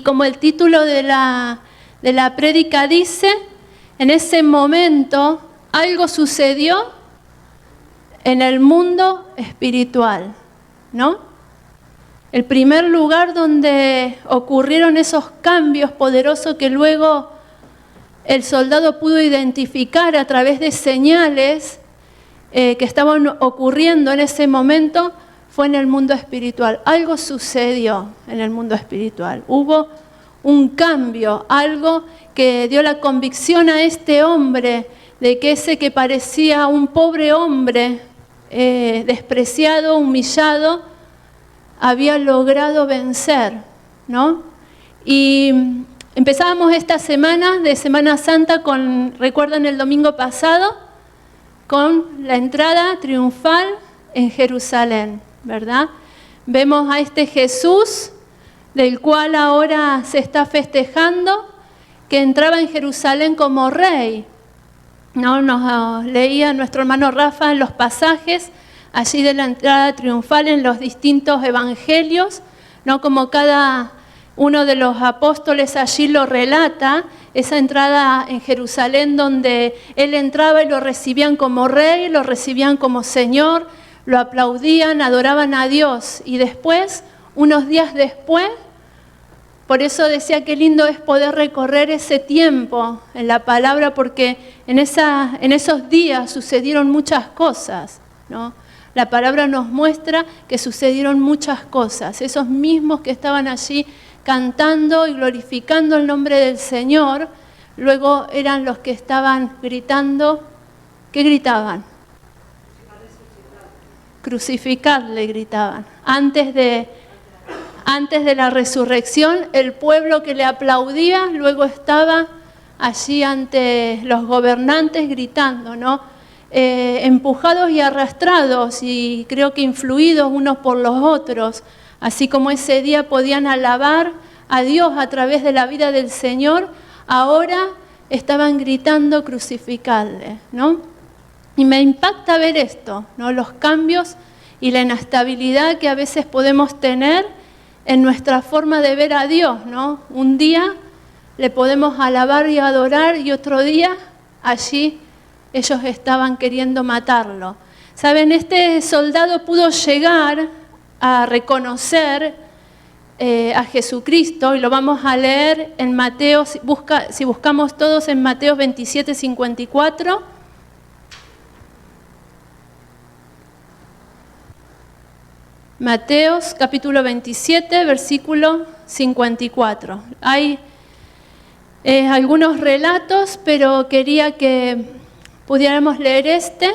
Y como el título de la prédica dice, en ese momento algo sucedió en el mundo espiritual, ¿no? El primer lugar donde ocurrieron esos cambios poderosos que luego el soldado pudo identificar a través de señales que estaban ocurriendo en ese momento fue en el mundo espiritual. Algo sucedió en el mundo espiritual. Hubo un cambio, algo que dio la convicción a este hombre de que ese que parecía un pobre hombre, despreciado, humillado, había logrado vencer, ¿no? Y empezábamos esta semana de Semana Santa ¿recuerdan el domingo pasado? Con la entrada triunfal en Jerusalén, ¿verdad? Vemos a este Jesús, del cual ahora se está festejando, que entraba en Jerusalén como rey, ¿no? Nos leía nuestro hermano Rafa en los pasajes allí de la entrada triunfal en los distintos evangelios, ¿no? Como cada uno de los apóstoles allí lo relata, esa entrada en Jerusalén donde él entraba y lo recibían como rey, lo recibían como Señor, lo aplaudían, adoraban a Dios. Y después, unos días después, por eso decía qué lindo es poder recorrer ese tiempo en la palabra, porque en esos días sucedieron muchas cosas, ¿no? La palabra nos muestra que sucedieron muchas cosas. Esos mismos que estaban allí cantando y glorificando el nombre del Señor, luego eran los que estaban gritando. ¿Qué gritaban? Crucificarle gritaban. Antes de la resurrección, el pueblo que le aplaudía, luego estaba allí ante los gobernantes gritando, ¿no? Empujados y arrastrados y creo que influidos unos por los otros, así como ese día podían alabar a Dios a través de la vida del Señor, ahora estaban gritando crucificadle, ¿no? Y me impacta ver esto, ¿no? Los cambios y la inestabilidad que a veces podemos tener en nuestra forma de ver a Dios, ¿no? Un día le podemos alabar y adorar y otro día allí ellos estaban queriendo matarlo. Saben, este soldado pudo llegar a reconocer a Jesucristo, y lo vamos a leer en Mateo, si buscamos todos en Mateo 27, 54. Mateos capítulo 27, versículo 54. Hay algunos relatos, pero quería que pudiéramos leer este.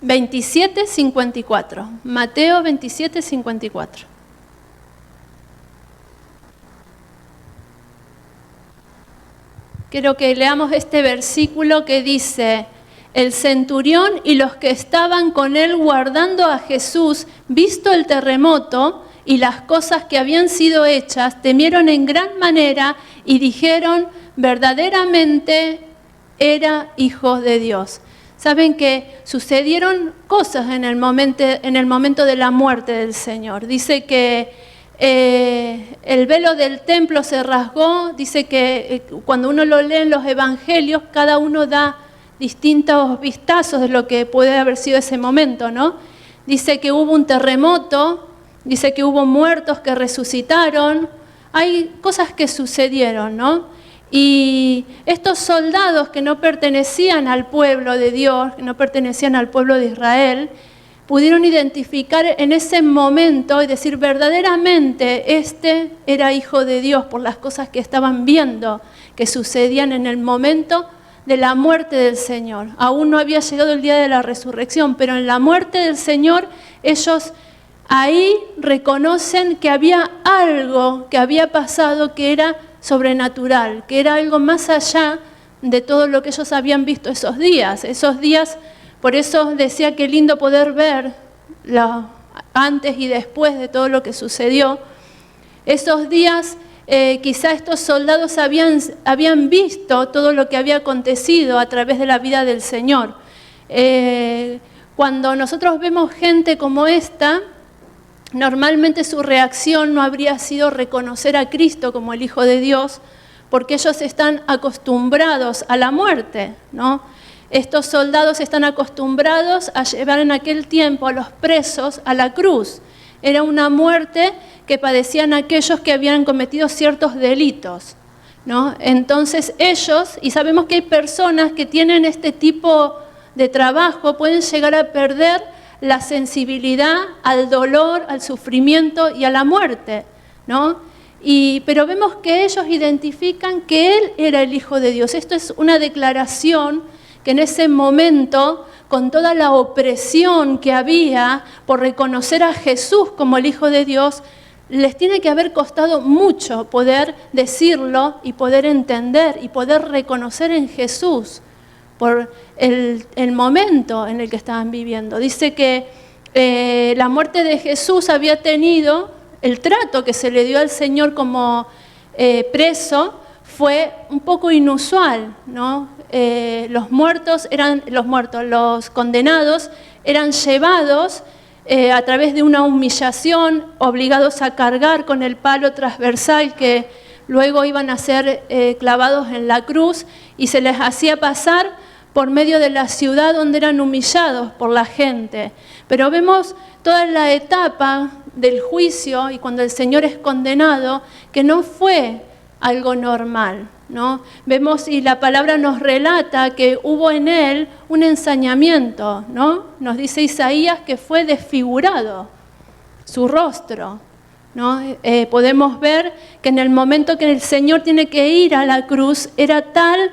27, 54. Mateo 27, 54. Quiero que leamos este versículo que dice: el centurión y los que estaban con él guardando a Jesús, visto el terremoto y las cosas que habían sido hechas, temieron en gran manera y dijeron: verdaderamente era Hijo de Dios. Saben que sucedieron cosas en el momento de la muerte del Señor. Dice que el velo del templo se rasgó. Dice que cuando uno lo lee en los evangelios, cada uno da distintos vistazos de lo que puede haber sido ese momento, ¿no? Dice que hubo un terremoto, dice que hubo muertos que resucitaron. Hay cosas que sucedieron, ¿no? Y estos soldados que no pertenecían al pueblo de Dios, que no pertenecían al pueblo de Israel, pudieron identificar en ese momento y decir: verdaderamente este era Hijo de Dios, por las cosas que estaban viendo que sucedían en el momento de la muerte del Señor. Aún no había llegado el día de la resurrección, pero en la muerte del Señor ellos ahí reconocen que había algo que había pasado que era sobrenatural, que era algo más allá de todo lo que ellos habían visto esos días. Esos días, por eso decía que lindo poder ver antes y después de todo lo que sucedió. Esos días quizá estos soldados habían visto todo lo que había acontecido a través de la vida del Señor. Cuando nosotros vemos gente como esta, normalmente su reacción no habría sido reconocer a Cristo como el Hijo de Dios, porque ellos están acostumbrados a la muerte, ¿no? Estos soldados están acostumbrados a llevar en aquel tiempo a los presos a la cruz. Era una muerte que padecían aquellos que habían cometido ciertos delitos, ¿no? Entonces ellos, y sabemos que hay personas que tienen este tipo de trabajo, pueden llegar a perder la sensibilidad al dolor, al sufrimiento y a la muerte, ¿no? Pero vemos que ellos identifican que Él era el Hijo de Dios. Esto es una declaración que en ese momento, con toda la opresión que había por reconocer a Jesús como el Hijo de Dios, les tiene que haber costado mucho poder decirlo y poder entender y poder reconocer en Jesús por el momento en el que estaban viviendo. Dice que la muerte de Jesús había tenido, el trato que se le dio al Señor como preso fue un poco inusual, ¿no? Los condenados eran llevados a través de una humillación, obligados a cargar con el palo transversal que luego iban a ser clavados en la cruz, y se les hacía pasar por medio de la ciudad donde eran humillados por la gente. Pero vemos toda la etapa del juicio y cuando el Señor es condenado, que no fue algo normal, ¿no? Vemos y la palabra nos relata que hubo en él un ensañamiento, ¿no? Nos dice Isaías que fue desfigurado su rostro, ¿no? Podemos ver que en el momento que el Señor tiene que ir a la cruz, era tal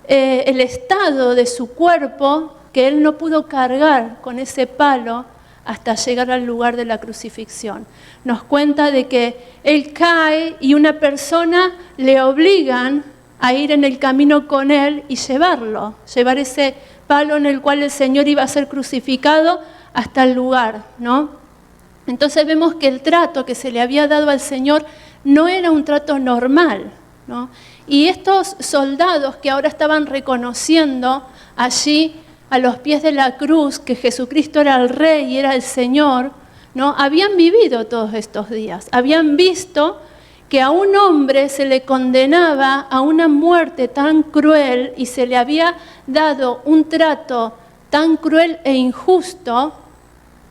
el estado de su cuerpo que él no pudo cargar con ese palo hasta llegar al lugar de la crucifixión. Nos cuenta de que él cae y una persona le obligan a ir en el camino con él y llevar ese palo en el cual el Señor iba a ser crucificado hasta el lugar, ¿no? Entonces vemos que el trato que se le había dado al Señor no era un trato normal, ¿no? Y estos soldados que ahora estaban reconociendo allí a los pies de la cruz que Jesucristo era el Rey y era el Señor, ¿no? Habían vivido todos estos días, habían visto que a un hombre se le condenaba a una muerte tan cruel y se le había dado un trato tan cruel e injusto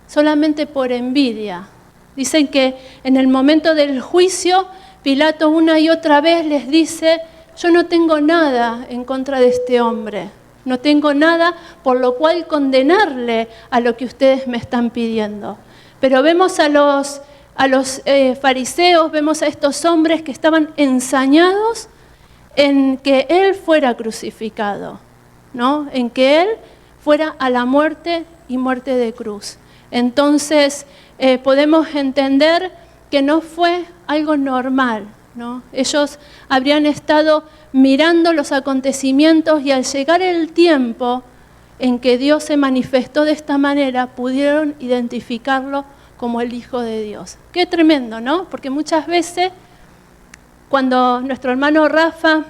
solamente por envidia. Dicen que en el momento del juicio, Pilato una y otra vez les dice: yo no tengo nada en contra de este hombre, no tengo nada por lo cual condenarle a lo que ustedes me están pidiendo. Pero vemos a los fariseos, vemos a estos hombres que estaban ensañados en que él fuera crucificado, ¿no? En que él fuera a la muerte y muerte de cruz. Entonces podemos entender que no fue algo normal, ¿no? Ellos habrían estado mirando los acontecimientos y al llegar el tiempo en que Dios se manifestó de esta manera, pudieron identificarlo como el Hijo de Dios. Qué tremendo, ¿no? Porque muchas veces, cuando nuestro hermano Rafa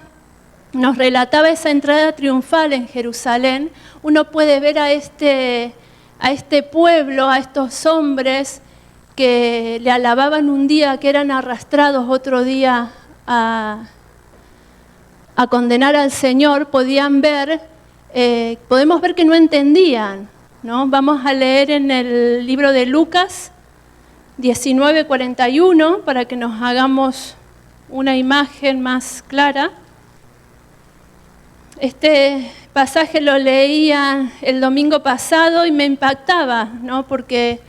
nos relataba esa entrada triunfal en Jerusalén, uno puede ver a este pueblo, a estos hombres que le alababan un día, que eran arrastrados otro día a condenar al Señor. Podemos ver que no entendían, ¿no? Vamos a leer en el libro de Lucas 19:41 para que nos hagamos una imagen más clara. Este pasaje lo leía el domingo pasado y me impactaba, ¿no? Porque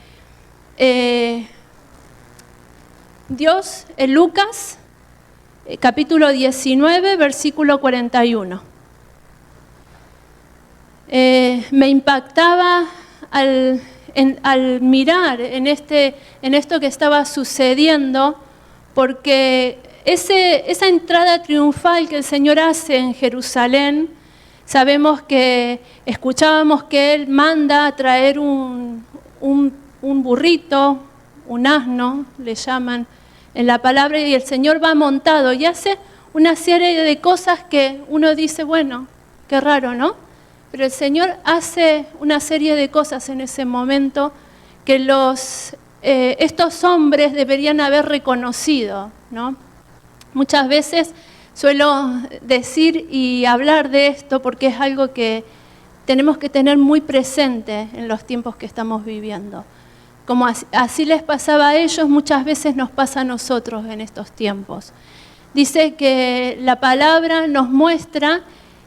Dios, en Lucas, capítulo 19, versículo 41. Me impactaba al mirar en esto que estaba sucediendo, porque esa entrada triunfal que el Señor hace en Jerusalén, sabemos que escuchábamos que Él manda a traer un burrito, un asno, le llaman en la palabra, y el Señor va montado y hace una serie de cosas que uno dice, bueno, qué raro, ¿no? Pero el Señor hace una serie de cosas en ese momento que los estos hombres deberían haber reconocido, ¿no? Muchas veces suelo decir y hablar de esto porque es algo que tenemos que tener muy presente en los tiempos que estamos viviendo. Como así les pasaba a ellos, muchas veces nos pasa a nosotros en estos tiempos. Dice que la palabra nos muestra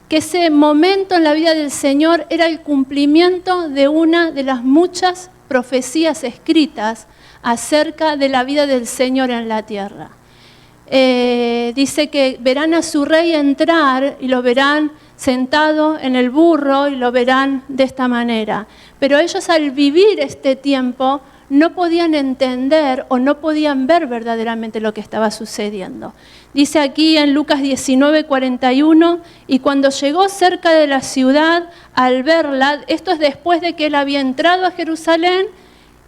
que ese momento en la vida del Señor era el cumplimiento de una de las muchas profecías escritas acerca de la vida del Señor en la tierra. Dice que verán a su rey entrar y lo verán sentado en el burro y lo verán de esta manera. Pero ellos al vivir este tiempo no podían entender o no podían ver verdaderamente lo que estaba sucediendo. Dice aquí en Lucas 19:41, y cuando llegó cerca de la ciudad, al verla, esto es después de que él había entrado a Jerusalén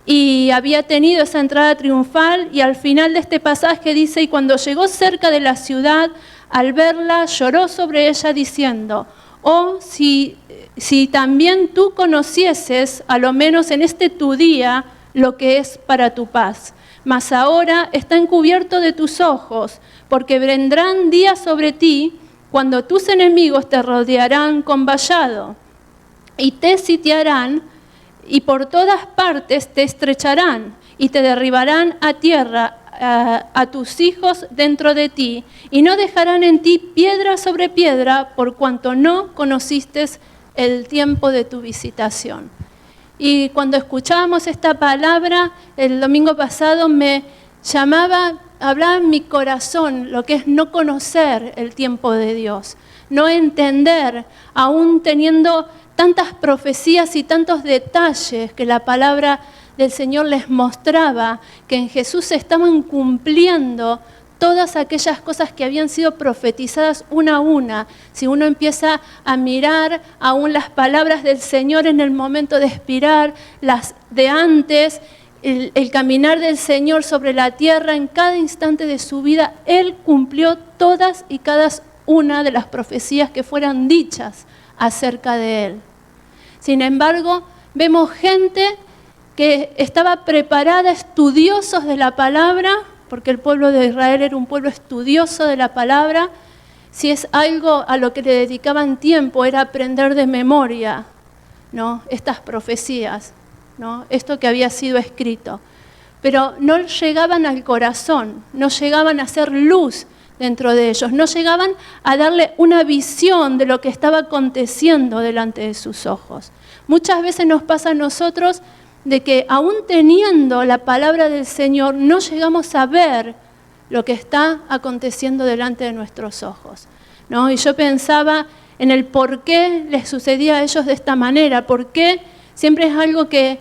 y había tenido esa entrada triunfal, y al final de este pasaje dice, y cuando llegó cerca de la ciudad, al verla, lloró sobre ella diciendo, oh, si también tú conocieses, a lo menos en este tu día, lo que es para tu paz. Mas ahora está encubierto de tus ojos, porque vendrán días sobre ti cuando tus enemigos te rodearán con vallado y te sitiarán y por todas partes te estrecharán y te derribarán a tierra a tus hijos dentro de ti y no dejarán en ti piedra sobre piedra por cuanto no conociste el tiempo de tu visitación. Y cuando escuchábamos esta palabra el domingo pasado me hablaba en mi corazón lo que es no conocer el tiempo de Dios, no entender, aún teniendo tantas profecías y tantos detalles que la palabra del Señor les mostraba, que en Jesús se estaban cumpliendo todas aquellas cosas que habían sido profetizadas una a una. Si uno empieza a mirar aún las palabras del Señor en el momento de expirar, las de antes, el caminar del Señor sobre la tierra en cada instante de su vida, Él cumplió todas y cada una de las profecías que fueran dichas acerca de Él. Sin embargo, vemos gente que estaba preparada, estudiosos de la palabra, porque el pueblo de Israel era un pueblo estudioso de la palabra. Si es algo a lo que le dedicaban tiempo, era aprender de memoria, ¿no?, estas profecías, ¿no?, esto que había sido escrito. Pero no llegaban al corazón, no llegaban a hacer luz dentro de ellos, no llegaban a darle una visión de lo que estaba aconteciendo delante de sus ojos. Muchas veces nos pasa a nosotros de que aún teniendo la palabra del Señor, no llegamos a ver lo que está aconteciendo delante de nuestros ojos, ¿no? Y yo pensaba en el por qué les sucedía a ellos de esta manera, por qué, siempre es algo que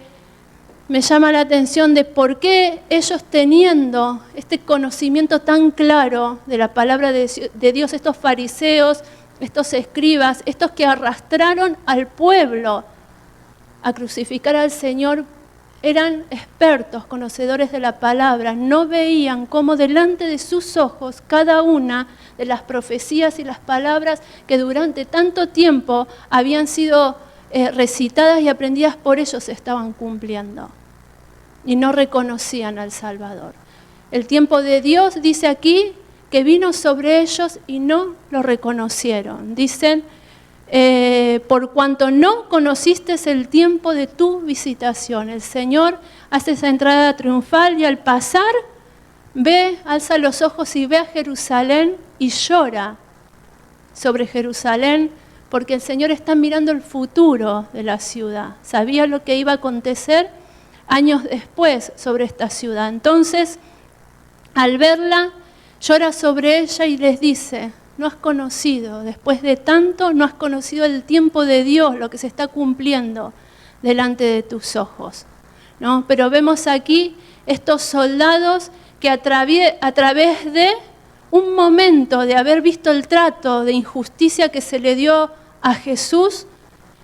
me llama la atención de por qué ellos teniendo este conocimiento tan claro de la palabra de Dios, estos fariseos, estos escribas, estos que arrastraron al pueblo a crucificar al Señor, eran expertos, conocedores de la palabra, no veían cómo delante de sus ojos cada una de las profecías y las palabras que durante tanto tiempo habían sido recitadas y aprendidas por ellos se estaban cumpliendo. Y no reconocían al Salvador. El tiempo de Dios dice aquí que vino sobre ellos y no lo reconocieron. Dicen, por cuanto no conociste el tiempo de tu visitación. El Señor hace esa entrada triunfal y al pasar alza los ojos y ve a Jerusalén y llora sobre Jerusalén porque el Señor está mirando el futuro de la ciudad. Sabía lo que iba a acontecer años después sobre esta ciudad. Entonces, al verla, llora sobre ella y les dice, no has conocido, después de tanto, no has conocido el tiempo de Dios, lo que se está cumpliendo delante de tus ojos, ¿no? Pero vemos aquí estos soldados que a través de un momento de haber visto el trato de injusticia que se le dio a Jesús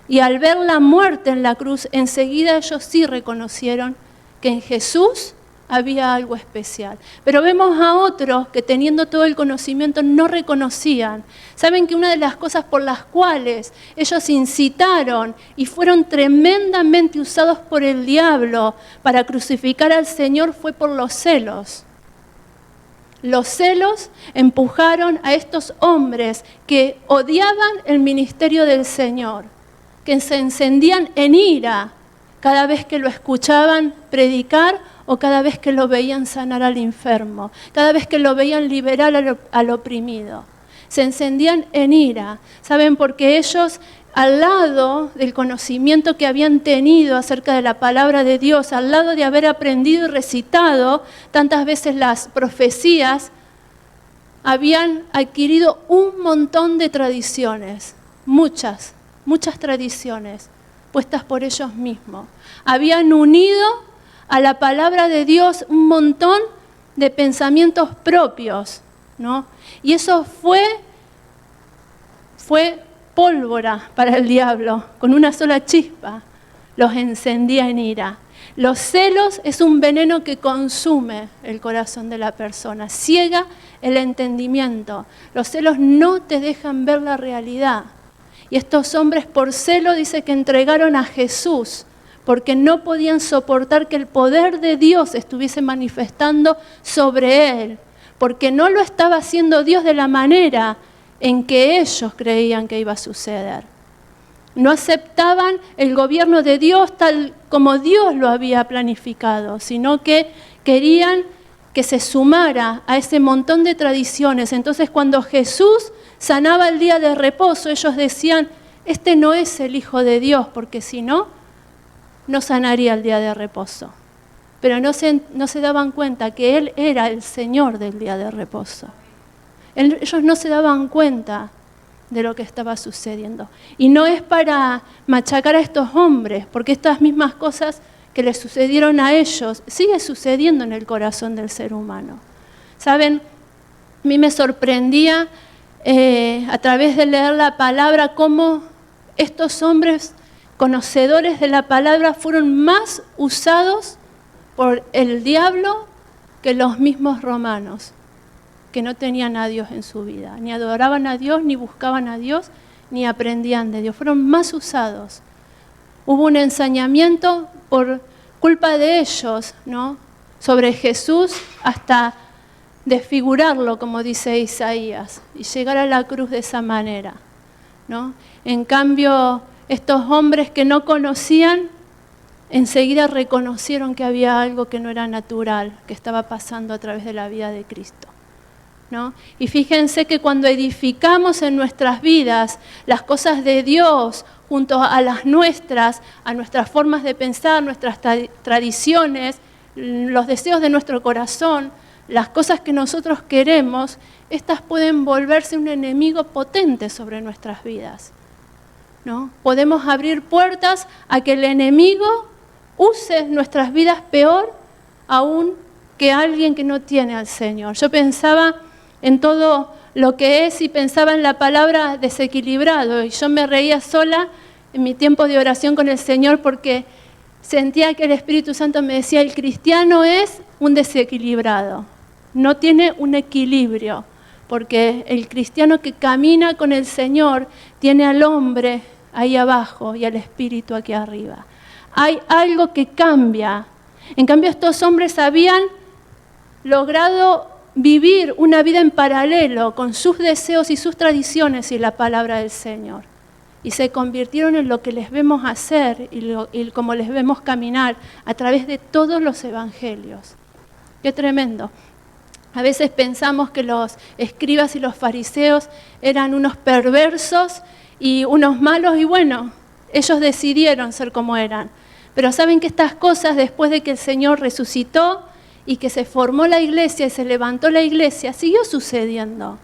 y al ver la muerte en la cruz, enseguida ellos sí reconocieron que en Jesús había algo especial. Pero vemos a otros que teniendo todo el conocimiento no reconocían. Saben que una de las cosas por las cuales ellos incitaron y fueron tremendamente usados por el diablo para crucificar al Señor fue por los celos. Los celos empujaron a estos hombres que odiaban el ministerio del Señor, que se encendían en ira cada vez que lo escuchaban predicar o cada vez que lo veían sanar al enfermo, cada vez que lo veían liberar al oprimido. Se encendían en ira, ¿saben? Porque ellos, al lado del conocimiento que habían tenido acerca de la palabra de Dios, al lado de haber aprendido y recitado tantas veces las profecías, habían adquirido un montón de tradiciones, muchas tradiciones puestas por ellos mismos. Habían unido a la palabra de Dios un montón de pensamientos propios, ¿no? Y eso fue pólvora para el diablo, con una sola chispa los encendía en ira. Los celos es un veneno que consume el corazón de la persona, ciega el entendimiento. Los celos no te dejan ver la realidad. Y estos hombres por celo dice que entregaron a Jesús, porque no podían soportar que el poder de Dios estuviese manifestando sobre él, porque no lo estaba haciendo Dios de la manera en que ellos creían que iba a suceder. No aceptaban el gobierno de Dios tal como Dios lo había planificado, sino que querían que se sumara a ese montón de tradiciones. Entonces, cuando Jesús sanaba el día de reposo, ellos decían, este no es el Hijo de Dios, porque si no, no sanaría el día de reposo. Pero no se daban cuenta que Él era el Señor del día de reposo. Ellos no se daban cuenta de lo que estaba sucediendo. Y no es para machacar a estos hombres, porque estas mismas cosas que les sucedieron a ellos sigue sucediendo en el corazón del ser humano. ¿Saben? A mí me sorprendía a través de leer la palabra cómo estos hombres conocedores de la palabra fueron más usados por el diablo que los mismos romanos, que no tenían a Dios en su vida, ni adoraban a Dios, ni buscaban a Dios, ni aprendían de Dios. Fueron más usados. Hubo un ensañamiento por culpa de ellos, ¿no?, sobre Jesús hasta desfigurarlo, como dice Isaías, y llegar a la cruz de esa manera, ¿no? En cambio, estos hombres que no conocían, enseguida reconocieron que había algo que no era natural, que estaba pasando a través de la vida de Cristo, ¿no? Y fíjense que cuando edificamos en nuestras vidas las cosas de Dios junto a las nuestras, a nuestras formas de pensar, nuestras tradiciones, los deseos de nuestro corazón, las cosas que nosotros queremos, estas pueden volverse un enemigo potente sobre nuestras vidas, ¿no? Podemos abrir puertas a que el enemigo use nuestras vidas peor aún que alguien que no tiene al Señor. Yo pensaba en todo lo que es y pensaba en la palabra desequilibrado, y yo me reía sola en mi tiempo de oración con el Señor porque sentía que el Espíritu Santo me decía, el cristiano es un desequilibrado, no tiene un equilibrio, porque el cristiano que camina con el Señor tiene al hombre ahí abajo y al espíritu aquí arriba. Hay algo que cambia. En cambio, estos hombres habían logrado vivir una vida en paralelo con sus deseos y sus tradiciones y la palabra del Señor. Y se convirtieron en lo que les vemos hacer y como les vemos caminar a través de todos los evangelios. Qué tremendo. A veces pensamos que los escribas y los fariseos eran unos perversos y unos malos, y bueno, ellos decidieron ser como eran. Pero saben que estas cosas, después de que el Señor resucitó y que se formó la iglesia y se levantó la iglesia, siguió sucediendo.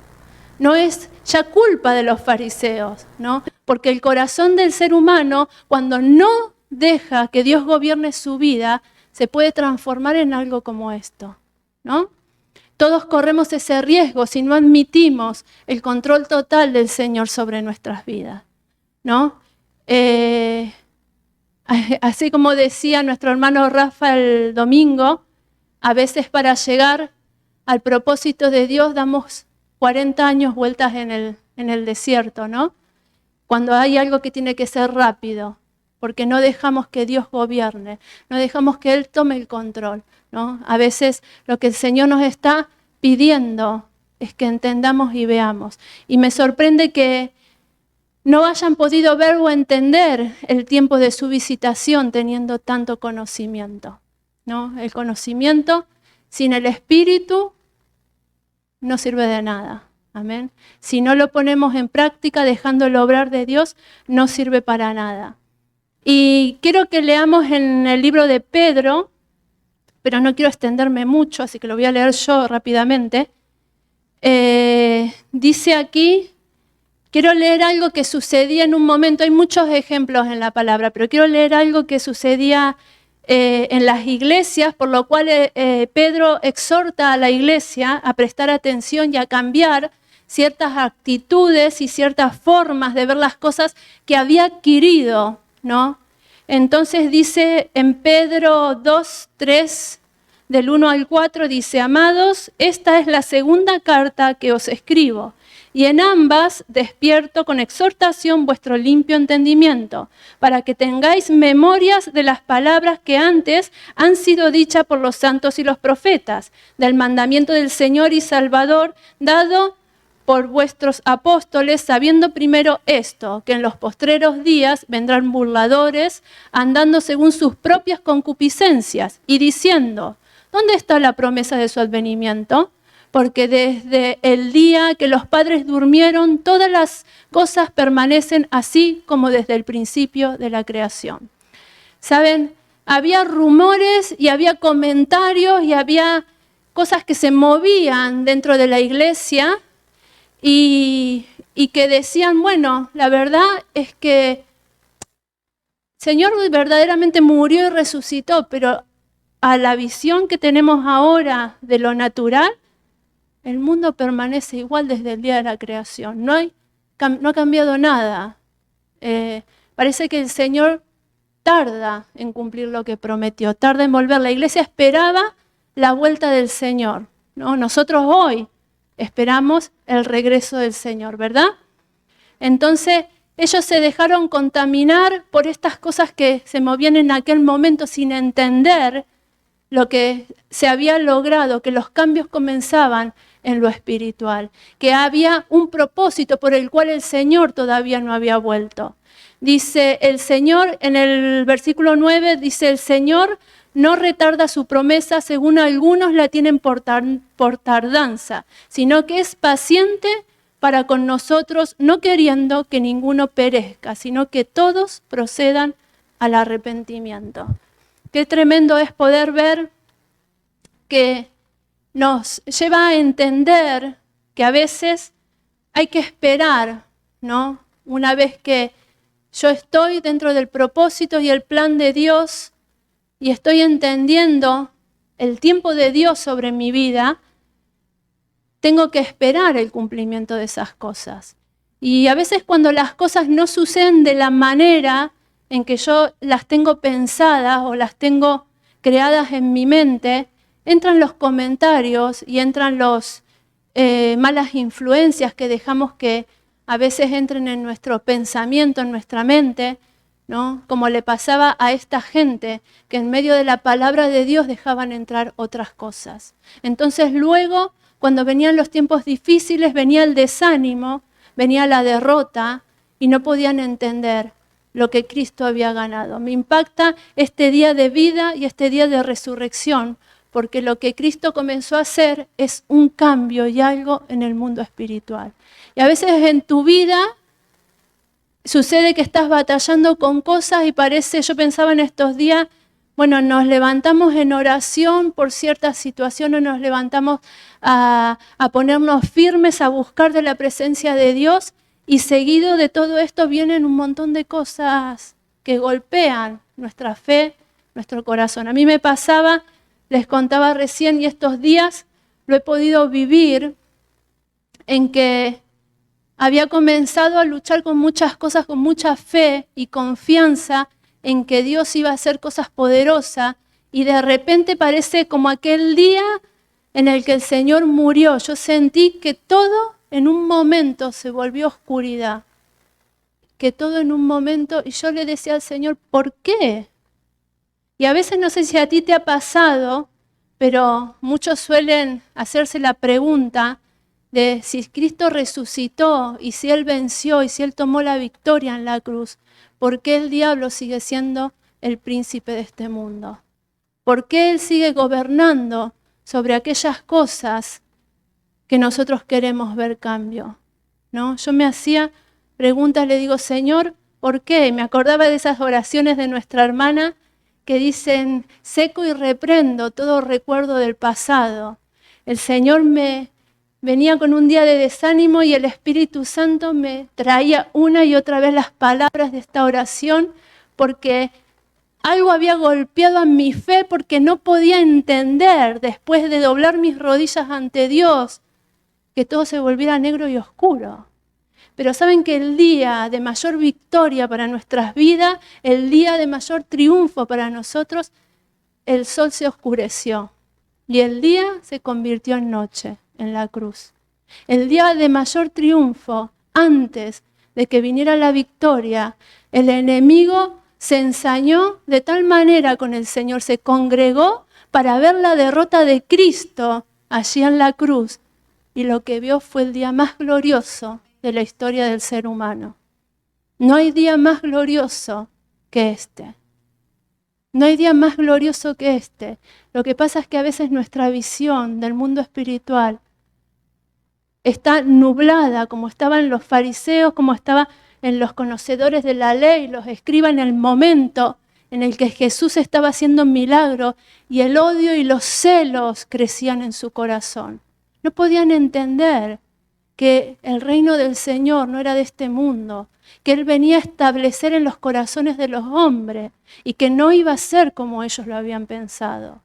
No es ya culpa de los fariseos, ¿no? Porque el corazón del ser humano, cuando no deja que Dios gobierne su vida, se puede transformar en algo como esto, ¿no? Todos corremos ese riesgo si no admitimos el control total del Señor sobre nuestras vidas, ¿no? Así como decía nuestro hermano Rafa el domingo, A veces para llegar al propósito de Dios damos 40 años vueltas en el desierto, ¿no? Cuando hay algo que tiene que ser rápido, porque no dejamos que Dios gobierne, no dejamos que Él tome el control, ¿no? A veces lo que el Señor nos está pidiendo es que entendamos y veamos. Y me sorprende que no hayan podido ver o entender el tiempo de su visitación teniendo tanto conocimiento, ¿no? El conocimiento sin el Espíritu no sirve de nada. Amén. Si no lo ponemos en práctica, dejando el obrar de Dios, no sirve para nada. Y quiero que leamos en el libro de Pedro, pero no quiero extenderme mucho, así que lo voy a leer yo rápidamente. Dice aquí, quiero leer algo que sucedía en un momento, hay muchos ejemplos en la palabra, pero quiero leer algo que sucedía en las iglesias, por lo cual Pedro exhorta a la iglesia a prestar atención y a cambiar ciertas actitudes y ciertas formas de ver las cosas que había adquirido, ¿no? Entonces dice en Pedro 2, 3, del 1 al 4, dice: amados, esta es la segunda carta que os escribo, y en ambas despierto con exhortación vuestro limpio entendimiento, para que tengáis memorias de las palabras que antes han sido dichas por los santos y los profetas, del mandamiento del Señor y Salvador, dado por vuestros apóstoles, sabiendo primero esto, que en los postreros días vendrán burladores, andando según sus propias concupiscencias, y diciendo: ¿dónde está la promesa de su advenimiento? Porque desde el día que los padres durmieron, todas las cosas permanecen así como desde el principio de la creación. ¿Saben? Había rumores y había comentarios y había cosas que se movían dentro de la iglesia y que decían, bueno, la verdad es que el Señor verdaderamente murió y resucitó, pero a la visión que tenemos ahora de lo natural, el mundo permanece igual desde el día de la creación. No ha cambiado nada. Parece que el Señor tarda en cumplir lo que prometió, tarda en volver. La iglesia esperaba la vuelta del Señor, ¿no? Nosotros hoy esperamos el regreso del Señor, ¿verdad? Entonces, ellos se dejaron contaminar por estas cosas que se movían en aquel momento sin entender lo que se había logrado, que los cambios comenzaban en lo espiritual, que había un propósito por el cual el Señor todavía no había vuelto. Dice el Señor, en el versículo 9, dice: el Señor no retarda su promesa, según algunos la tienen por tardanza, sino que es paciente para con nosotros, no queriendo que ninguno perezca, sino que todos procedan al arrepentimiento. Qué tremendo es poder ver que nos lleva a entender que a veces hay que esperar, ¿no? Una vez que yo estoy dentro del propósito y el plan de Dios y estoy entendiendo el tiempo de Dios sobre mi vida, tengo que esperar el cumplimiento de esas cosas. Y a veces cuando las cosas no suceden de la manera en que yo las tengo pensadas o las tengo creadas en mi mente, entran los comentarios y entran los malas influencias que dejamos que a veces entren en nuestro pensamiento, en nuestra mente, ¿no? Como le pasaba a esta gente que en medio de la palabra de Dios dejaban entrar otras cosas. Entonces luego, cuando venían los tiempos difíciles, venía el desánimo, venía la derrota y no podían entender lo que Cristo había ganado. Me impacta este día de vida y este día de resurrección, porque lo que Cristo comenzó a hacer es un cambio y algo en el mundo espiritual. Y a veces en tu vida sucede que estás batallando con cosas y parece, yo pensaba en estos días, bueno, nos levantamos en oración por ciertas situaciones, nos levantamos a ponernos firmes, a buscar de la presencia de Dios, y seguido de todo esto vienen un montón de cosas que golpean nuestra fe, nuestro corazón. A mí me pasaba, les contaba recién, y estos días lo he podido vivir, en que había comenzado a luchar con muchas cosas, con mucha fe y confianza en que Dios iba a hacer cosas poderosas, y de repente parece como aquel día en el que el Señor murió. Yo sentí que todo en un momento se volvió oscuridad. Que todo en un momento, y yo le decía al Señor, ¿por qué? Y a veces no sé si a ti te ha pasado, pero muchos suelen hacerse la pregunta de si Cristo resucitó y si Él venció y si Él tomó la victoria en la cruz, ¿por qué el diablo sigue siendo el príncipe de este mundo? ¿Por qué Él sigue gobernando sobre aquellas cosas que nosotros queremos ver cambio? ¿No? Yo me hacía preguntas, le digo, Señor, ¿por qué? Me acordaba de esas oraciones de nuestra hermana que dicen, seco y reprendo todo recuerdo del pasado. El Señor me venía con un día de desánimo y el Espíritu Santo me traía una y otra vez las palabras de esta oración porque algo había golpeado a mi fe porque no podía entender, después de doblar mis rodillas ante Dios, que todo se volviera negro y oscuro. Pero saben que el día de mayor victoria para nuestras vidas, el día de mayor triunfo para nosotros, el sol se oscureció y el día se convirtió en noche en la cruz. El día de mayor triunfo, antes de que viniera la victoria, el enemigo se ensañó de tal manera con el Señor, se congregó para ver la derrota de Cristo allí en la cruz. Y lo que vio fue el día más glorioso de la historia del ser humano. No hay día más glorioso que este. No hay día más glorioso que este. Lo que pasa es que a veces nuestra visión del mundo espiritual está nublada, como estaban los fariseos, como estaba en los conocedores de la ley, los escribas en el momento en el que Jesús estaba haciendo un milagro y el odio y los celos crecían en su corazón. No podían entender que el reino del Señor no era de este mundo, que Él venía a establecer en los corazones de los hombres y que no iba a ser como ellos lo habían pensado.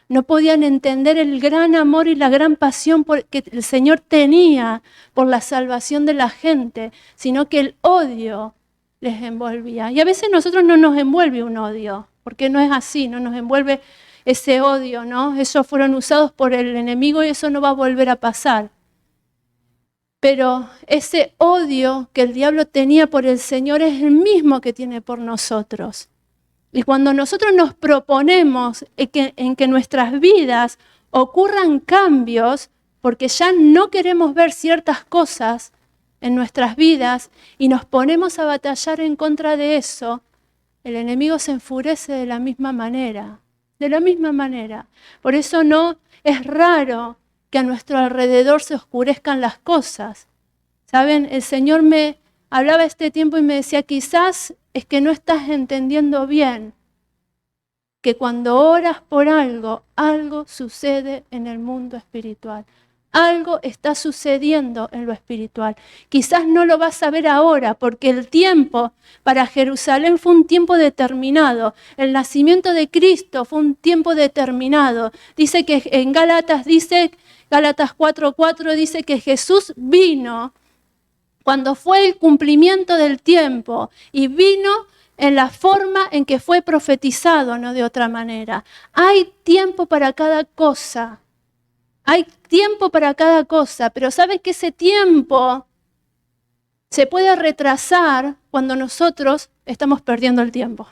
No podían entender el gran amor y la gran pasión que el Señor tenía por la salvación de la gente, sino que el odio les envolvía. Y a veces nosotros no nos envuelve un odio, porque no es así, no nos envuelve ese odio, ¿no? Ellos fueron usados por el enemigo y eso no va a volver a pasar. Pero ese odio que el diablo tenía por el Señor es el mismo que tiene por nosotros. Y cuando nosotros nos proponemos en que nuestras vidas ocurran cambios, porque ya no queremos ver ciertas cosas en nuestras vidas y nos ponemos a batallar en contra de eso, el enemigo se enfurece de la misma manera. De la misma manera. Por eso no es raro que a nuestro alrededor se oscurezcan las cosas. ¿Saben? El Señor me hablaba este tiempo y me decía, quizás es que no estás entendiendo bien que cuando oras por algo, algo sucede en el mundo espiritual. Algo está sucediendo en lo espiritual. Quizás no lo vas a ver ahora porque el tiempo para Jerusalén fue un tiempo determinado. El nacimiento de Cristo fue un tiempo determinado. Dice que en Gálatas 4:4 dice que Jesús vino cuando fue el cumplimiento del tiempo y vino en la forma en que fue profetizado, no de otra manera. Hay tiempo para cada cosa. Hay tiempo para cada cosa, pero ¿sabes que ese tiempo se puede retrasar cuando nosotros estamos perdiendo el tiempo?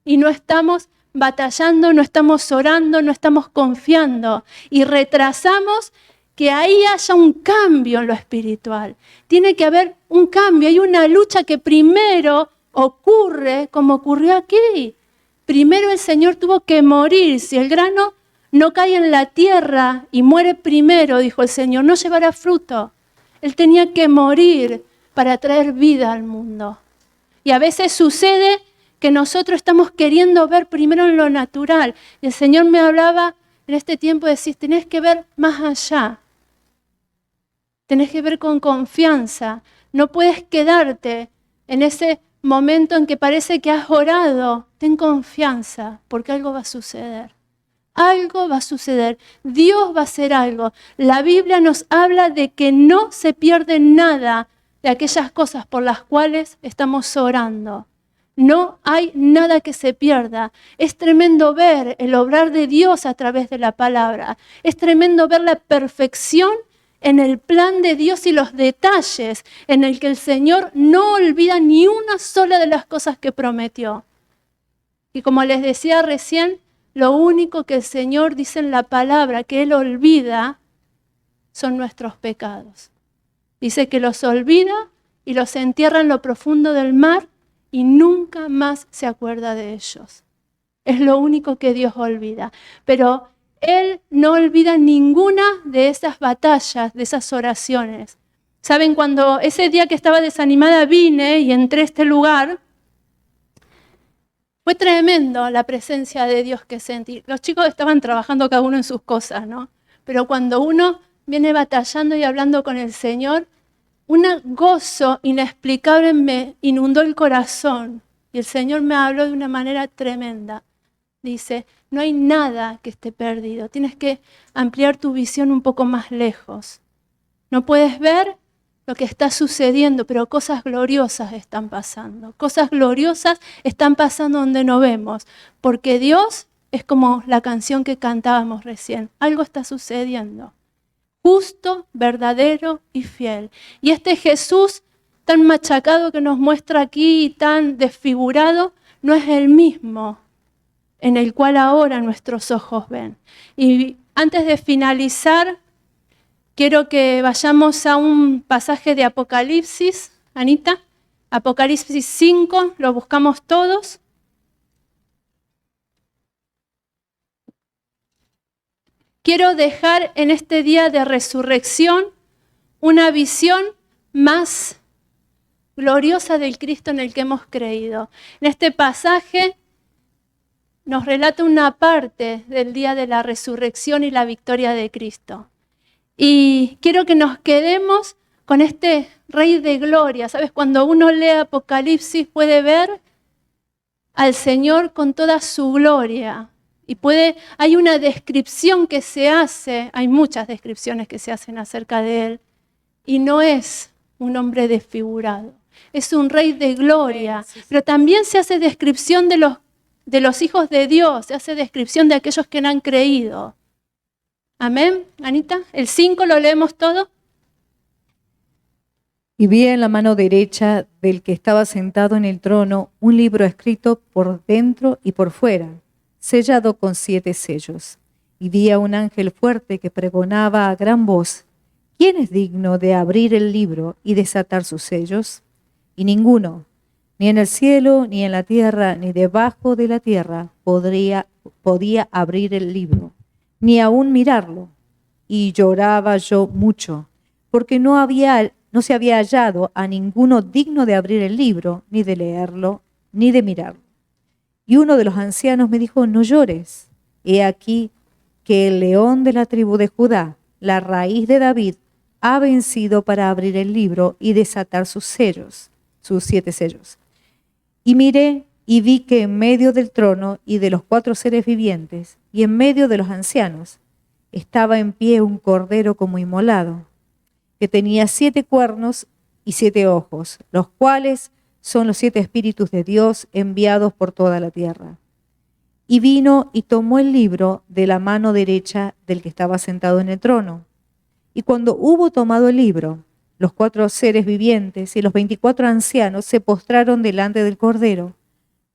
Y no estamos batallando, no estamos orando, no estamos confiando. Y retrasamos que ahí haya un cambio en lo espiritual. Tiene que haber un cambio, hay una lucha que primero ocurre como ocurrió aquí. Primero el Señor tuvo que morir. Si el grano no cae en la tierra y muere primero, dijo el Señor, no llevará fruto. Él tenía que morir para traer vida al mundo. Y a veces sucede que nosotros estamos queriendo ver primero en lo natural. Y el Señor me hablaba en este tiempo de decir, tenés que ver más allá. Tenés que ver con confianza. No puedes quedarte en ese momento en que parece que has orado. Ten confianza, porque algo va a suceder. Algo va a suceder. Dios va a hacer algo. La Biblia nos habla de que no se pierde nada de aquellas cosas por las cuales estamos orando. No hay nada que se pierda. Es tremendo ver el obrar de Dios a través de la palabra. Es tremendo ver la perfección en el plan de Dios y los detalles en el que el Señor no olvida ni una sola de las cosas que prometió. Y como les decía recién, lo único que el Señor dice en la palabra que Él olvida son nuestros pecados. Dice que los olvida y los entierra en lo profundo del mar y nunca más se acuerda de ellos. Es lo único que Dios olvida. Pero Él no olvida ninguna de esas batallas, de esas oraciones. ¿Saben? Cuando ese día que estaba desanimada vine y entré a este lugar, fue tremendo la presencia de Dios que sentí. Los chicos estaban trabajando cada uno en sus cosas, ¿no? Pero cuando uno viene batallando y hablando con el Señor, un gozo inexplicable me inundó el corazón y el Señor me habló de una manera tremenda. Dice, no hay nada que esté perdido, tienes que ampliar tu visión un poco más lejos. No puedes ver lo que está sucediendo, pero cosas gloriosas están pasando. Cosas gloriosas están pasando donde no vemos, porque Dios es como la canción que cantábamos recién, algo está sucediendo. Justo, verdadero y fiel. Y este Jesús tan machacado que nos muestra aquí y tan desfigurado, no es el mismo en el cual ahora nuestros ojos ven. Y antes de finalizar, quiero que vayamos a un pasaje de Apocalipsis. Anita, Apocalipsis 5, lo buscamos todos. Quiero dejar en este día de resurrección una visión más gloriosa del Cristo en el que hemos creído. En este pasaje nos relata una parte del día de la resurrección y la victoria de Cristo. Y quiero que nos quedemos con este Rey de Gloria. ¿Sabes? Cuando uno lee Apocalipsis puede ver al Señor con toda su gloria. Y hay una descripción que se hace, hay muchas descripciones que se hacen acerca de Él, y no es un hombre desfigurado, es un Rey de gloria, pero también se hace descripción de los hijos de Dios, se hace descripción de aquellos que no han creído. Amén, Anita. El 5 lo leemos todo. Y vi en la mano derecha del que estaba sentado en el trono un libro escrito por dentro y por fuera, sellado con 7 sellos. Y vi a un ángel fuerte que pregonaba a gran voz: ¿quién es digno de abrir el libro y desatar sus sellos? Y ninguno, ni en el cielo, ni en la tierra, ni debajo de la tierra, podía abrir el libro, ni aún mirarlo. Y lloraba yo mucho, porque no se había hallado a ninguno digno de abrir el libro, ni de leerlo, ni de mirarlo. Y uno de los ancianos me dijo: no llores, he aquí que el león de la tribu de Judá, la raíz de David, ha vencido para abrir el libro y desatar sus sellos, sus 7 sellos. Y miré y vi que en medio del trono y de los 4 seres vivientes, y en medio de los ancianos, estaba en pie un cordero como inmolado, que tenía 7 cuernos y 7 ojos, los cuales son los 7 espíritus de Dios enviados por toda la tierra. Y vino y tomó el libro de la mano derecha del que estaba sentado en el trono. Y cuando hubo tomado el libro, los 4 seres vivientes y los 24 ancianos se postraron delante del cordero.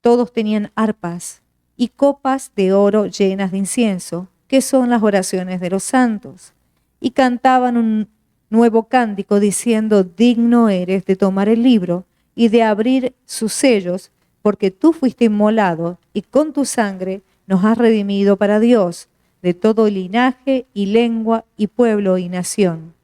Todos tenían arpas y copas de oro llenas de incienso, que son las oraciones de los santos, y cantaban un nuevo cántico diciendo: digno eres de tomar el libro y de abrir sus sellos, porque tú fuiste inmolado y con tu sangre nos has redimido para Dios de todo linaje y lengua y pueblo y nación.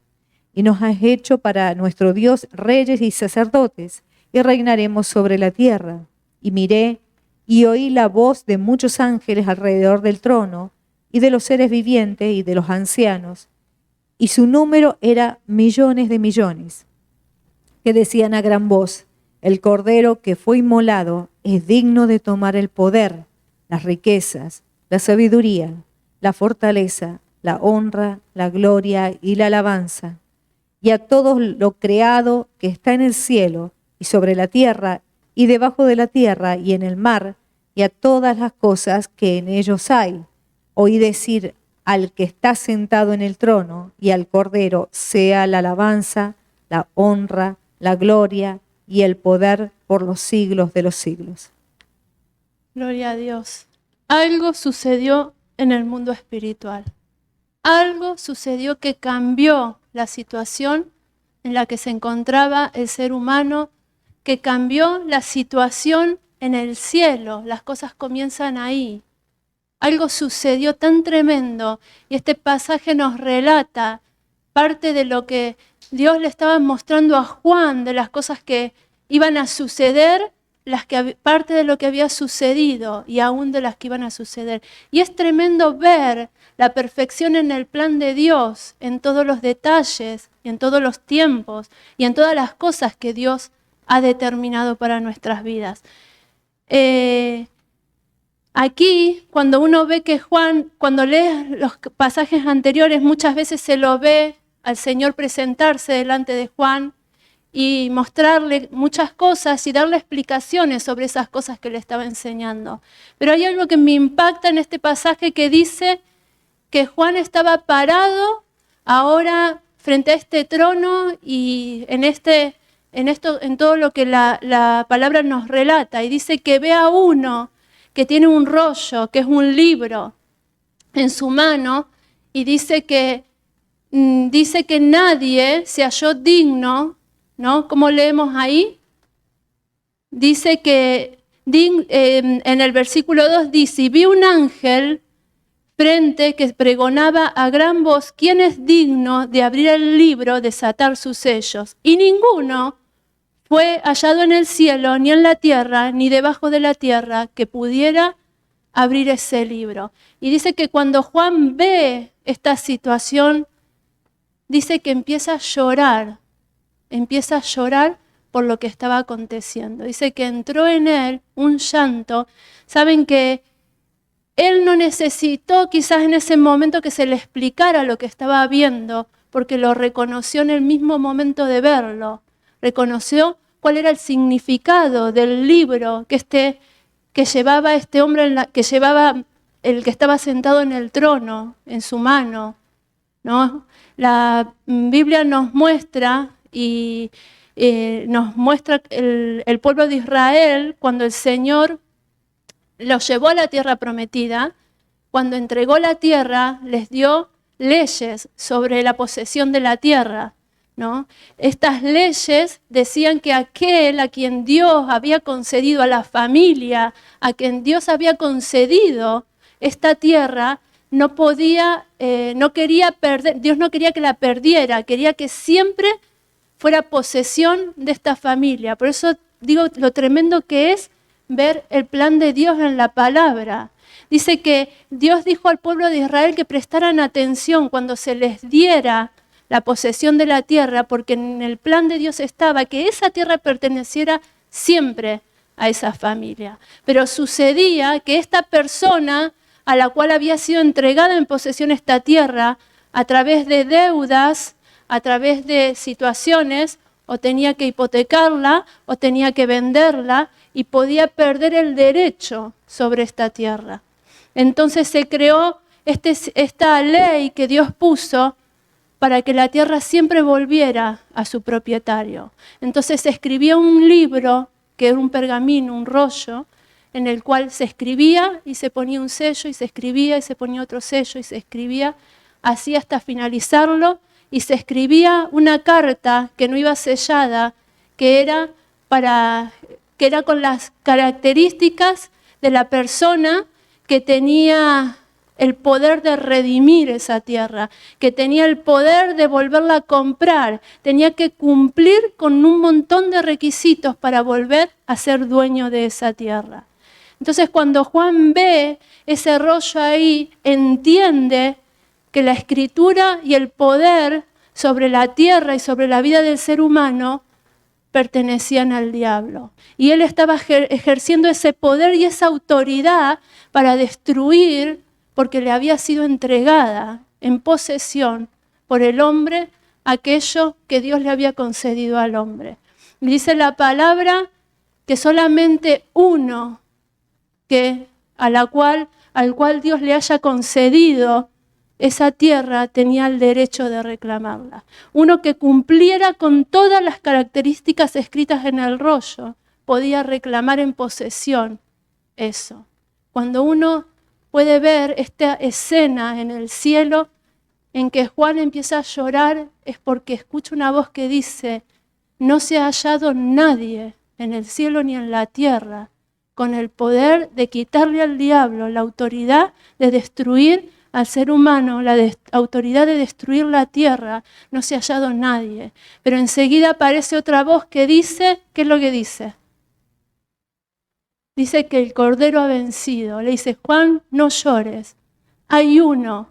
Y nos has hecho para nuestro Dios reyes y sacerdotes, y reinaremos sobre la tierra. Y miré y oí la voz de muchos ángeles alrededor del trono, y de los seres vivientes y de los ancianos, y su número era millones de millones, que decían a gran voz: el Cordero que fue inmolado es digno de tomar el poder, las riquezas, la sabiduría, la fortaleza, la honra, la gloria y la alabanza. Y a todo lo creado que está en el cielo y sobre la tierra y debajo de la tierra y en el mar, y a todas las cosas que en ellos hay. Oí decir al que está sentado en el trono y al Cordero sea la alabanza, la honra, la gloria y el poder por los siglos de los siglos. Gloria a Dios. Algo sucedió en el mundo espiritual. Algo sucedió que cambió la situación en la que se encontraba el ser humano, que cambió la situación en el cielo. Las cosas comienzan ahí. Algo sucedió tan tremendo y este pasaje nos relata parte de lo que Dios le estaba mostrando a Juan, de las cosas que iban a suceder, parte de lo que había sucedido y aún de las que iban a suceder. Y es tremendo ver la perfección en el plan de Dios, en todos los detalles, en todos los tiempos y en todas las cosas que Dios ha determinado para nuestras vidas. Aquí, cuando uno ve que Juan, cuando lee los pasajes anteriores, muchas veces se lo ve al Señor presentarse delante de Juan y mostrarle muchas cosas y darle explicaciones sobre esas cosas que le estaba enseñando. Pero hay algo que me impacta en este pasaje que dice que Juan estaba parado ahora frente a este trono y en todo lo que la palabra nos relata. Y dice que ve a uno que tiene un rollo, que es un libro, en su mano, y dice que nadie se halló digno, ¿no? ¿Cómo leemos ahí? Dice que en el versículo 2 dice, y vi un ángel frente que pregonaba a gran voz, ¿quién es digno de abrir el libro, desatar sus sellos? Y ninguno fue hallado en el cielo, ni en la tierra, ni debajo de la tierra, que pudiera abrir ese libro. Y dice que cuando Juan ve esta situación, dice que empieza a llorar por lo que estaba aconteciendo. Dice que entró en él un llanto. Saben que él no necesitó quizás en ese momento que se le explicara lo que estaba viendo, porque lo reconoció en el mismo momento de verlo. Reconoció cuál era el significado del libro que llevaba este hombre, que llevaba el que estaba sentado en el trono, en su mano, ¿no? La Biblia nos muestra el pueblo de Israel cuando el Señor los llevó a la tierra prometida. Cuando entregó la tierra, les dio leyes sobre la posesión de la tierra, ¿no? Estas leyes decían que aquel a quien Dios había concedido, a la familia, a quien Dios había concedido esta tierra, no quería perder, Dios no quería que la perdiera, quería que siempre fuera posesión de esta familia. Por eso digo lo tremendo que es ver el plan de Dios en la palabra. Dice que Dios dijo al pueblo de Israel que prestaran atención cuando se les diera la posesión de la tierra, porque en el plan de Dios estaba que esa tierra perteneciera siempre a esa familia. Pero sucedía que esta persona a la cual había sido entregada en posesión esta tierra, a través de deudas, a través de situaciones, o tenía que hipotecarla, o tenía que venderla, y podía perder el derecho sobre esta tierra. Entonces se creó esta ley que Dios puso para que la tierra siempre volviera a su propietario. Entonces se escribió un libro, que era un pergamino, un rollo, en el cual se escribía y se ponía un sello, y se escribía y se ponía otro sello, y se escribía así hasta finalizarlo, y se escribía una carta que no iba sellada, que era con las características de la persona que tenía el poder de redimir esa tierra, que tenía el poder de volverla a comprar, tenía que cumplir con un montón de requisitos para volver a ser dueño de esa tierra. Entonces cuando Juan ve ese rollo ahí, entiende que la escritura y el poder sobre la tierra y sobre la vida del ser humano pertenecían al diablo. Y él estaba ejerciendo ese poder y esa autoridad para destruir, porque le había sido entregada en posesión por el hombre aquello que Dios le había concedido al hombre. Y dice la palabra que solamente uno al cual Dios le haya concedido esa tierra tenía el derecho de reclamarla. Uno que cumpliera con todas las características escritas en el rollo podía reclamar en posesión eso. Cuando uno puede ver esta escena en el cielo en que Juan empieza a llorar, es porque escucha una voz que dice: no se ha hallado nadie en el cielo ni en la tierra con el poder de quitarle al diablo la autoridad de destruir al ser humano, la autoridad de destruir la tierra. No se ha hallado nadie. Pero enseguida aparece otra voz que dice, ¿qué es lo que dice? Dice que el Cordero ha vencido. Le dice: Juan, no llores. Hay uno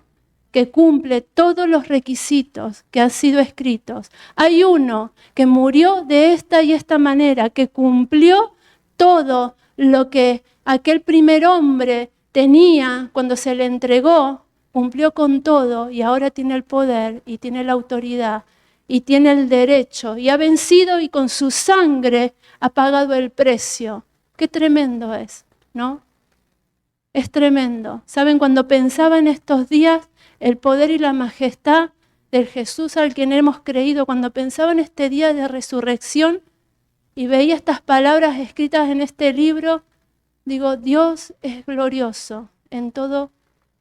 que cumple todos los requisitos que han sido escritos. Hay uno que murió de esta y esta manera, que cumplió todo lo que aquel primer hombre tenía cuando se le entregó, cumplió con todo y ahora tiene el poder y tiene la autoridad y tiene el derecho y ha vencido y con su sangre ha pagado el precio. Qué tremendo es, ¿no? Es tremendo. ¿Saben? Cuando pensaba en estos días, el poder y la majestad del Jesús al quien hemos creído, cuando pensaba en este día de resurrección y veía estas palabras escritas en este libro, digo, Dios es glorioso en todo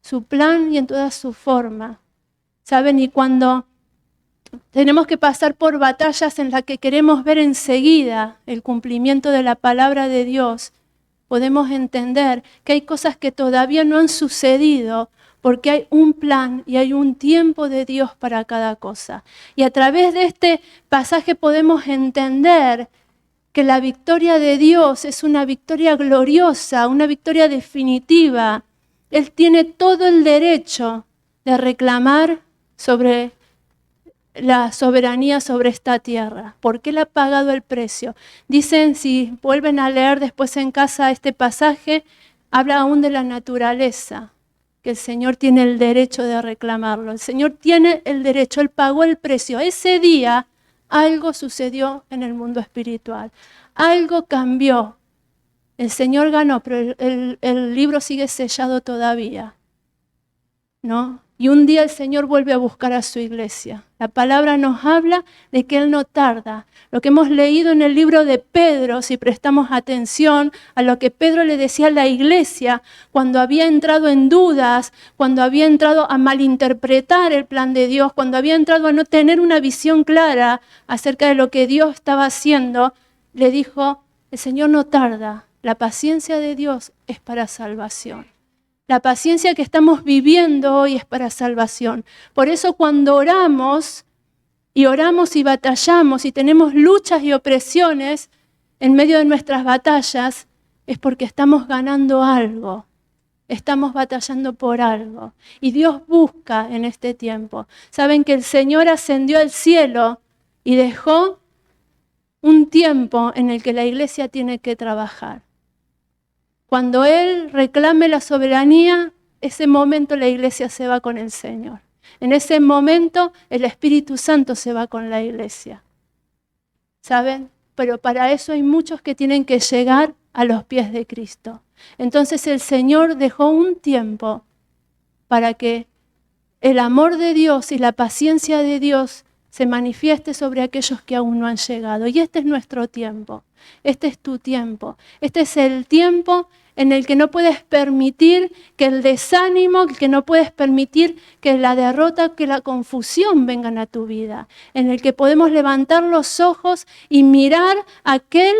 su plan y en toda su forma. ¿Saben? Y cuando tenemos que pasar por batallas en las que queremos ver enseguida el cumplimiento de la palabra de Dios, podemos entender que hay cosas que todavía no han sucedido porque hay un plan y hay un tiempo de Dios para cada cosa. Y a través de este pasaje podemos entender que la victoria de Dios es una victoria gloriosa, una victoria definitiva. Él tiene todo el derecho de reclamar sobre la soberanía sobre esta tierra, porque Él ha pagado el precio. Dicen, si vuelven a leer después en casa este pasaje, habla aún de la naturaleza, que el Señor tiene el derecho de reclamarlo. El Señor tiene el derecho, Él pagó el precio. Ese día algo sucedió en el mundo espiritual, algo cambió. El Señor ganó, pero el libro sigue sellado todavía, ¿no? Y un día el Señor vuelve a buscar a su iglesia. La palabra nos habla de que Él no tarda. Lo que hemos leído en el libro de Pedro, si prestamos atención a lo que Pedro le decía a la iglesia cuando había entrado en dudas, cuando había entrado a malinterpretar el plan de Dios, cuando había entrado a no tener una visión clara acerca de lo que Dios estaba haciendo, le dijo, el Señor no tarda, la paciencia de Dios es para salvación. La paciencia que estamos viviendo hoy es para salvación. Por eso cuando oramos y batallamos y tenemos luchas y opresiones en medio de nuestras batallas, es porque estamos ganando algo. Estamos batallando por algo. Y Dios busca en este tiempo. Saben que el Señor ascendió al cielo y dejó un tiempo en el que la iglesia tiene que trabajar. Cuando Él reclame la soberanía, ese momento la iglesia se va con el Señor. En ese momento el Espíritu Santo se va con la iglesia. ¿Saben? Pero para eso hay muchos que tienen que llegar a los pies de Cristo. Entonces el Señor dejó un tiempo para que el amor de Dios y la paciencia de Dios se manifieste sobre aquellos que aún no han llegado. Y este es nuestro tiempo. Este es tu tiempo. Este es el tiempo en el que no puedes permitir que el desánimo, que no puedes permitir que la derrota, que la confusión vengan a tu vida. En el que podemos levantar los ojos y mirar a aquel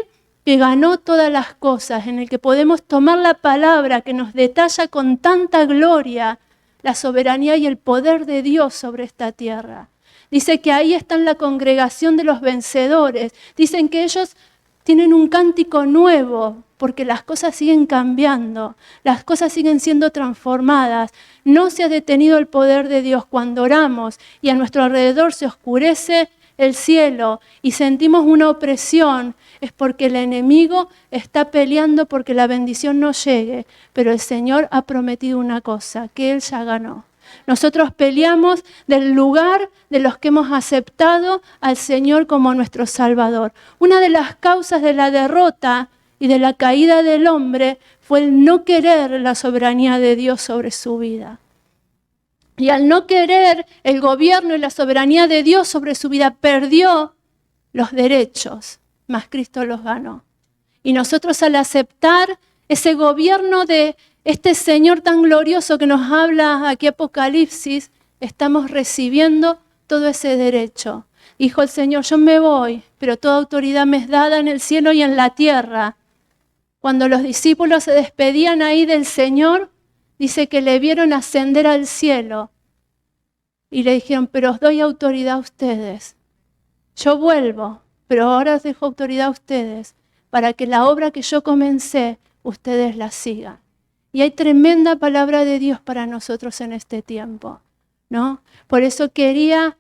que ganó todas las cosas. En el que podemos tomar la palabra que nos detalla con tanta gloria la soberanía y el poder de Dios sobre esta tierra. Dice que ahí está la congregación de los vencedores. Dicen que ellos tienen un cántico nuevo porque las cosas siguen cambiando, las cosas siguen siendo transformadas. No se ha detenido el poder de Dios cuando oramos y a nuestro alrededor se oscurece el cielo y sentimos una opresión. Es porque el enemigo está peleando porque la bendición no llegue. Pero el Señor ha prometido una cosa, que Él ya ganó. Nosotros peleamos del lugar de los que hemos aceptado al Señor como nuestro Salvador. Una de las causas de la derrota y de la caída del hombre fue el no querer la soberanía de Dios sobre su vida. Y al no querer el gobierno y la soberanía de Dios sobre su vida, perdió los derechos, mas Cristo los ganó. Y nosotros al aceptar ese gobierno de este Señor tan glorioso que nos habla aquí Apocalipsis, estamos recibiendo todo ese derecho. Dijo el Señor, yo me voy, pero toda autoridad me es dada en el cielo y en la tierra. Cuando los discípulos se despedían ahí del Señor, dice que le vieron ascender al cielo y le dijeron, pero os doy autoridad a ustedes. Yo vuelvo, pero ahora os dejo autoridad a ustedes para que la obra que yo comencé, ustedes la sigan. Y hay tremenda palabra de Dios para nosotros en este tiempo, ¿no? Por eso quería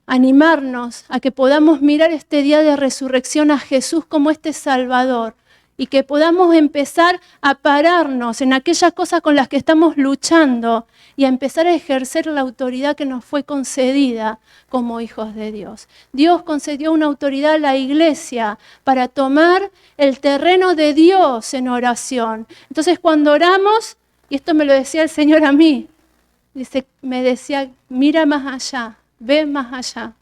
animarnos a que podamos mirar este día de resurrección a Jesús como este Salvador y que podamos empezar a pararnos en aquellas cosas con las que estamos luchando y a empezar a ejercer la autoridad que nos fue concedida como hijos de Dios. Dios concedió una autoridad a la iglesia para tomar el terreno de Dios en oración. Entonces cuando oramos, y esto me lo decía el Señor a mí, me decía, mira más allá, ve más allá.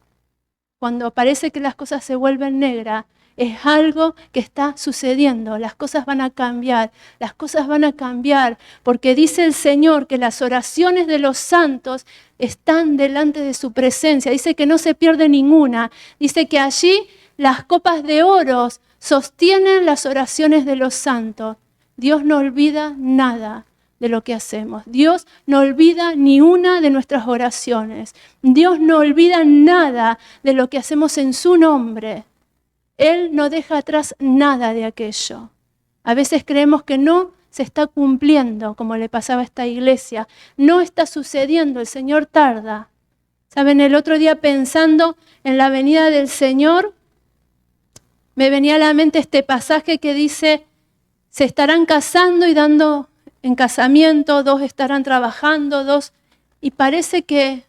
Cuando parece que las cosas se vuelven negras, es algo que está sucediendo, las cosas van a cambiar, porque dice el Señor que las oraciones de los santos están delante de su presencia, dice que no se pierde ninguna, dice que allí las copas de oro sostienen las oraciones de los santos. Dios no olvida nada de lo que hacemos. Dios no olvida ni una de nuestras oraciones. Dios no olvida nada de lo que hacemos en su nombre. Él no deja atrás nada de aquello. A veces creemos que no se está cumpliendo, como le pasaba a esta iglesia. No está sucediendo, el Señor tarda. ¿Saben? El otro día pensando en la venida del Señor, me venía a la mente este pasaje que dice, se estarán casando y dando en casamiento, 2 estarán trabajando, 2, y parece que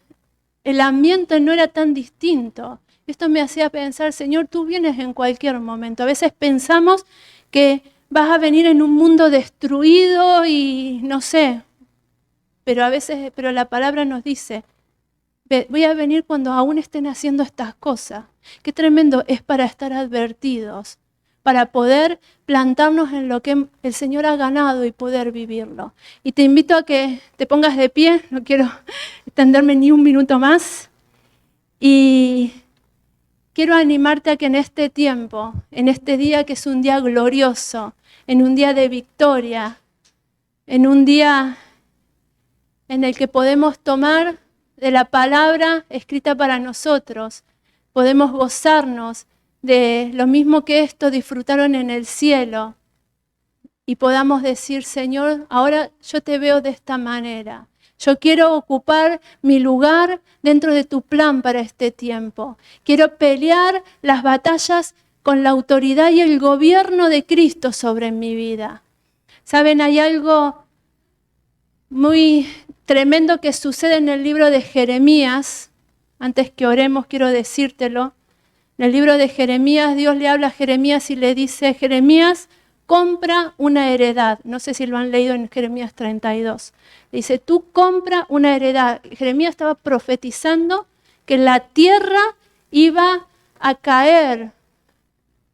el ambiente no era tan distinto. Esto me hacía pensar, Señor, tú vienes en cualquier momento. A veces pensamos que vas a venir en un mundo destruido y no sé, pero la palabra nos dice, voy a venir cuando aún estén haciendo estas cosas. Qué tremendo es para estar advertidos, para poder plantarnos en lo que el Señor ha ganado y poder vivirlo. Y te invito a que te pongas de pie, no quiero extenderme ni un minuto más. Y quiero animarte a que en este tiempo, en este día que es un día glorioso, en un día de victoria, en un día en el que podemos tomar de la palabra escrita para nosotros, podemos gozarnos de lo mismo que esto disfrutaron en el cielo y podamos decir, Señor, ahora yo te veo de esta manera. Yo quiero ocupar mi lugar dentro de tu plan para este tiempo. Quiero pelear las batallas con la autoridad y el gobierno de Cristo sobre mi vida. ¿Saben? Hay algo muy tremendo que sucede en el libro de Jeremías. Antes que oremos, quiero decírtelo. En el libro de Jeremías, Dios le habla a Jeremías y le dice, Jeremías, compra una heredad. No sé si lo han leído en Jeremías 32. Le dice, tú compra una heredad. Jeremías estaba profetizando que la tierra iba a caer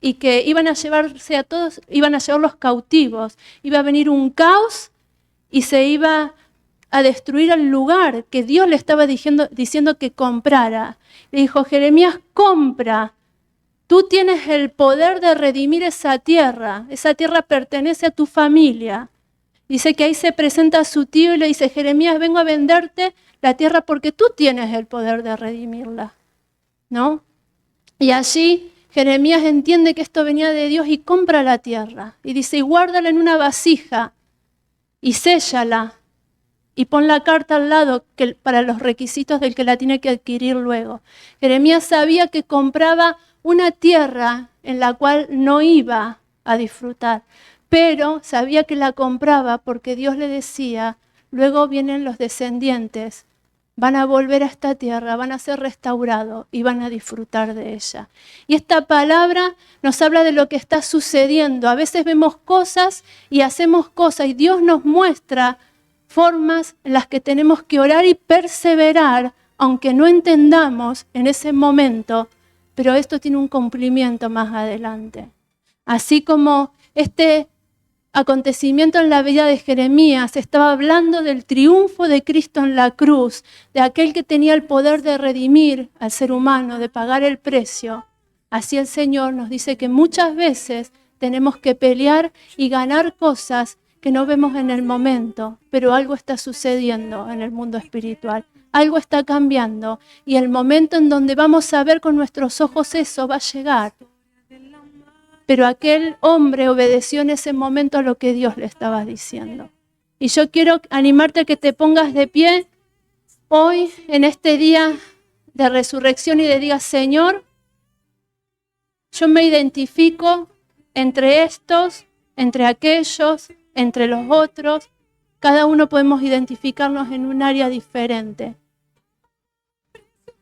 y que iban a llevarse a todos, iban a llevarlos cautivos. Iba a venir un caos y se iba a destruir el lugar que Dios le estaba diciendo que comprara. Le dijo, Jeremías, compra. Tú tienes el poder de redimir esa tierra pertenece a tu familia. Dice que ahí se presenta a su tío y le dice, Jeremías, vengo a venderte la tierra porque tú tienes el poder de redimirla, ¿no? Y allí Jeremías entiende que esto venía de Dios y compra la tierra. Y dice, y guárdala en una vasija y séllala y pon la carta al lado para los requisitos del que la tiene que adquirir luego. Jeremías sabía que compraba una tierra en la cual no iba a disfrutar, pero sabía que la compraba porque Dios le decía, luego vienen los descendientes, van a volver a esta tierra, van a ser restaurados y van a disfrutar de ella. Y esta palabra nos habla de lo que está sucediendo. A veces vemos cosas y hacemos cosas y Dios nos muestra formas en las que tenemos que orar y perseverar, aunque no entendamos en ese momento, pero esto tiene un cumplimiento más adelante. Así como este acontecimiento en la vida de Jeremías estaba hablando del triunfo de Cristo en la cruz, de aquel que tenía el poder de redimir al ser humano, de pagar el precio. Así el Señor nos dice que muchas veces tenemos que pelear y ganar cosas que no vemos en el momento, pero algo está sucediendo en el mundo espiritual. Algo está cambiando y el momento en donde vamos a ver con nuestros ojos eso va a llegar. Pero aquel hombre obedeció en ese momento a lo que Dios le estaba diciendo. Y yo quiero animarte a que te pongas de pie hoy, en este día de resurrección, y le digas: Señor, yo me identifico entre estos, entre aquellos, entre los otros. Cada uno podemos identificarnos en un área diferente.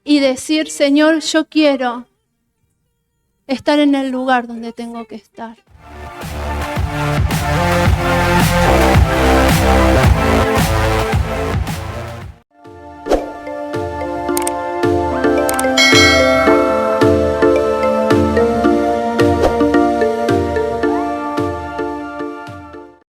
Y decir: Señor, yo quiero estar en el lugar donde tengo que estar.